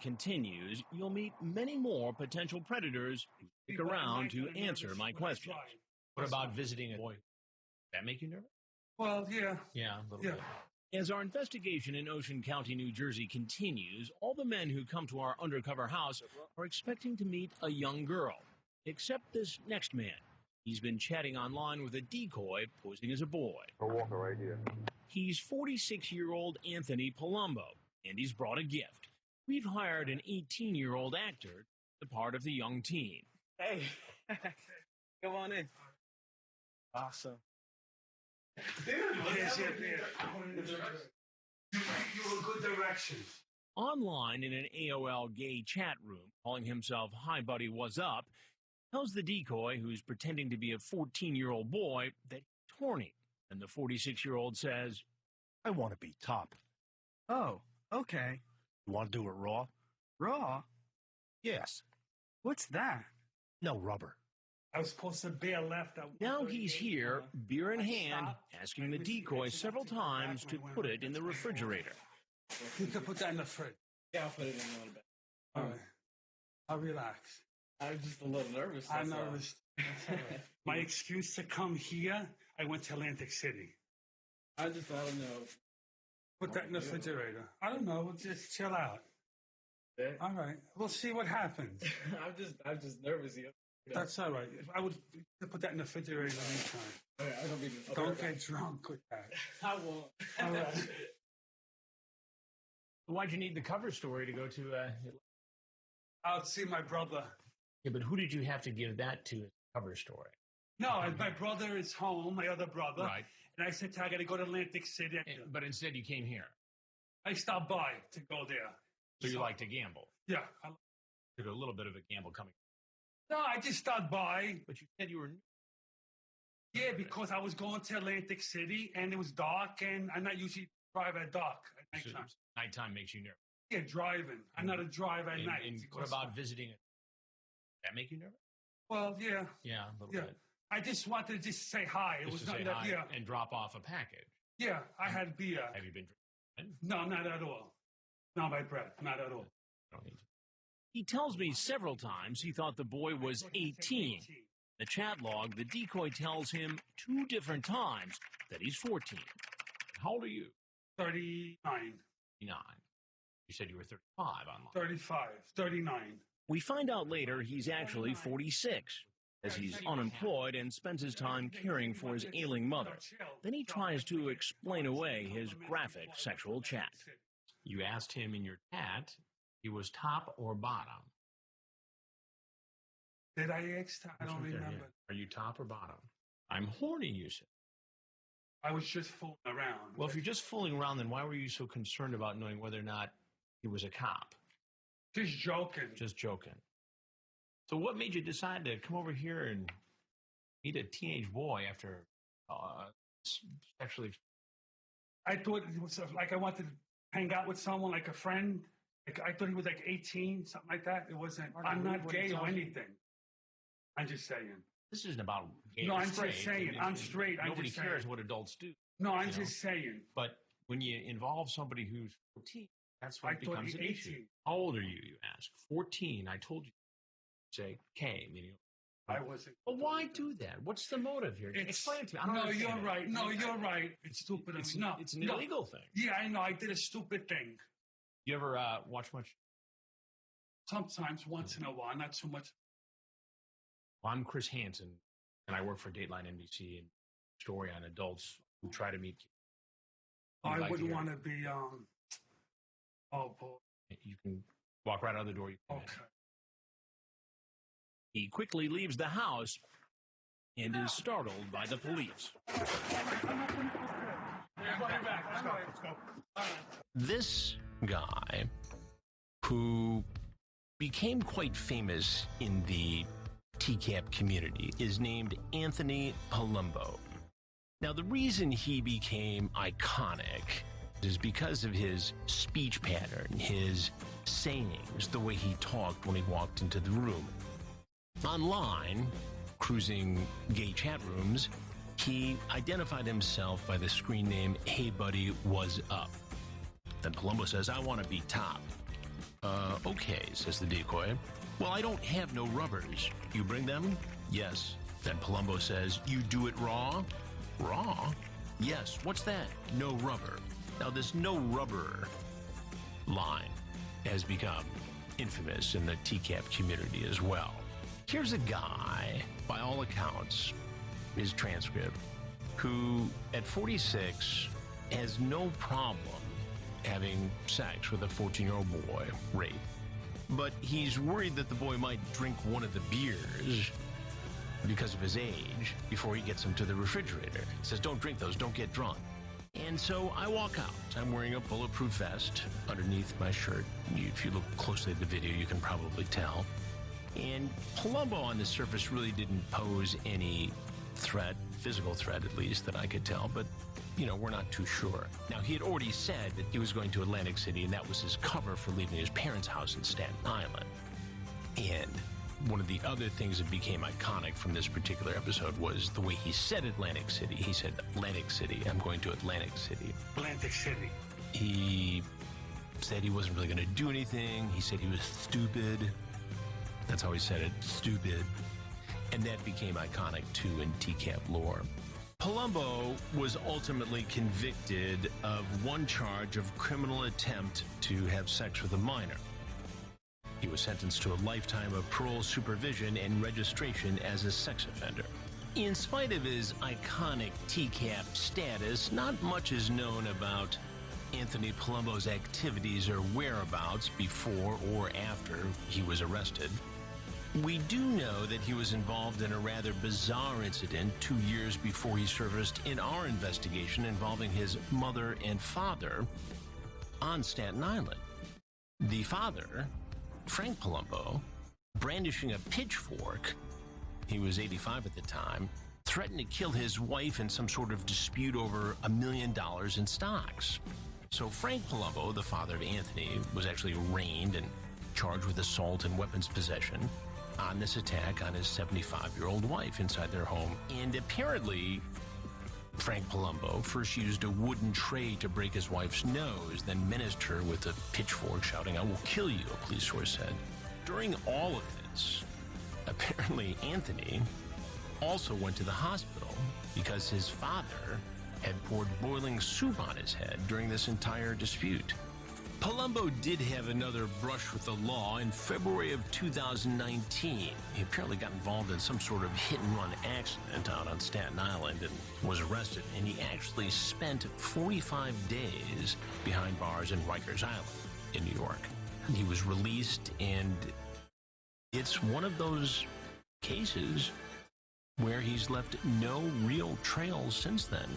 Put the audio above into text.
continues, you'll meet many more potential predators who stick around to answer my questions. What about visiting a boy? That make you nervous? Well, yeah. Yeah, a little bit. As our investigation in Ocean County, New Jersey continues, all the men who come to our undercover house are expecting to meet a young girl, except this next man. He's been chatting online with a decoy posing as a boy. We're walking right here. He's 46-year-old Anthony Palumbo, and he's brought a gift. We've hired an 18-year-old actor, the part of the young teen. Hey, come on in. Awesome. Yes. You're in good direction. Online in an AOL gay chat room, calling himself Hi Buddy, What's Up, tells the decoy, who's pretending to be a 14-year-old boy, that he's horny. And the 46-year-old says, I want to be top. Oh, okay. You want to do it raw? Raw? Yes. What's that? No rubber. I was supposed to bear left. Now he's here, beer in hand, asking the decoy several times to put it in the refrigerator. You can put that in the fridge. Yeah, I'll put it in a little bit. All right. I'll relax. I'm just a little nervous. I'm nervous. That's all right. My excuse to come here, I went to Atlantic City. I don't know. Put that in the refrigerator. I don't know. We'll just chill out. Yeah. All right. We'll see what happens. I'm just nervous here. That's all right. I would put that in the refrigerator anytime. Don't get drunk with that. I won't. All right. Why'd you need the cover story to go to? I'll see my brother. Yeah, but who did you have to give that to as a cover story? No, my brother is home, my other brother. Right. And I said, I got to go to Atlantic City. But instead you came here. I stopped by to go there. So you like to gamble? Yeah. There's a little bit of a gamble coming. No, I just stopped by. But you said you were... Yeah, because I was going to Atlantic City, and it was dark, and I not usually drive at dark at nighttime. So nighttime makes you nervous. Yeah, driving. I'm not a driver at night. And what about visiting? That make you nervous? Well, yeah. Yeah, a little bit. I just wanted to just say hi. It was to not say that, hi yeah. And drop off a package. Yeah, I had beer. Have you been drinking? No, not at all. Not my breath. Not at all. I don't need to. He tells me several times he thought the boy was 18. The chat log, the decoy tells him 2 different times that he's 14. How old are you? 39. 39. You said you were 35 online. 35. 39. We find out later he's actually 46, as he's unemployed and spends his time caring for his ailing mother. Then he tries to explain away his graphic sexual chat. You asked him in your chat, he was top or bottom? Did I ask that? I don't remember. Are you top or bottom? I'm horny, you said. I was just fooling around. Well, if you're just fooling around, then why were you so concerned about knowing whether or not he was a cop? Just joking. Just joking. So what made you decide to come over here and meet a teenage boy after sexually? I thought it was like I wanted to hang out with someone, like a friend. Like I thought he was like 18, something like that. It wasn't. I'm not gay or anything. I'm just saying. This isn't about gay no, or I'm straight. just saying. I'm straight. Nobody cares what adults do. No, I'm just saying. But when you involve somebody who's 14, that's when it becomes an issue. How old are you, you ask? 14. I told you. Say, K, meaning. I wasn't. Well, why do that? What's the motive here? Explain it to me. I don't understand you're right. No, you're right. It's stupid. It's an illegal thing. Yeah, I know. I did a stupid thing. You ever watch much? Sometimes, once in a while, not so much. Well, I'm Chris Hansen, and I work for Dateline NBC and story on adults who try to meet kids. I wouldn't want to be. Oh boy. You can walk right out the door. Okay. He quickly leaves the house and is startled by the police. This guy, who became quite famous in the TCAP community, is named Anthony Palumbo. Now, the reason he became iconic is because of his speech pattern, his sayings, the way he talked when he walked into the room. Online, cruising gay chat rooms, he identified himself by the screen name, Hey Buddy, What's Up? Then Palumbo says, I want to be top. Okay, says the decoy. Well, I don't have no rubbers. You bring them? Yes. Then Palumbo says, you do it raw? Raw? Yes. What's that? No rubber. Now, this no rubber line has become infamous in the TCAP community as well. Here's a guy, by all accounts, his transcript, who at 46 has no problem having sex with a 14-year-old boy, rape. But he's worried that the boy might drink one of the beers because of his age before he gets them to the refrigerator. He says, don't drink those, don't get drunk. And so I walk out. I'm wearing a bulletproof vest underneath my shirt. If you look closely at the video, you can probably tell. And Palumbo on the surface really didn't pose any threat, physical threat at least, that I could tell, but you know, we're not too sure. Now, he had already said that he was going to Atlantic City, and that was his cover for leaving his parents' house in Staten Island. And one of the other things that became iconic from this particular episode was the way he said Atlantic City. He said, Atlantic City, I'm going to Atlantic City. Atlantic City. He said he wasn't really going to do anything. He said he was stupid. That's how he said it, stupid. And that became iconic, too, in TCAP lore. Palumbo was ultimately convicted of one charge of criminal attempt to have sex with a minor. He was sentenced to a lifetime of parole supervision and registration as a sex offender. In spite of his iconic TCAP status, not much is known about Anthony Palumbo's activities or whereabouts before or after he was arrested. We do know that he was involved in a rather bizarre incident 2 years before he surfaced in our investigation involving his mother and father on Staten Island. The father, Frank Palumbo, brandishing a pitchfork, he was 85 at the time, threatened to kill his wife in some sort of dispute over $1 million in stocks. So Frank Palumbo, the father of Anthony, was actually arraigned and charged with assault and weapons possession on this attack on his 75-year-old wife inside their home. And apparently, Frank Palumbo first used a wooden tray to break his wife's nose, then menaced her with a pitchfork, shouting, I will kill you, a police source said. During all of this, apparently Anthony also went to the hospital because his father had poured boiling soup on his head during this entire dispute. Palumbo did have another brush with the law in February of 2019. He apparently got involved in some sort of hit-and-run accident out on Staten Island and was arrested, and he actually spent 45 days behind bars in Rikers Island in New York. He was released, and it's one of those cases where he's left no real trail since then.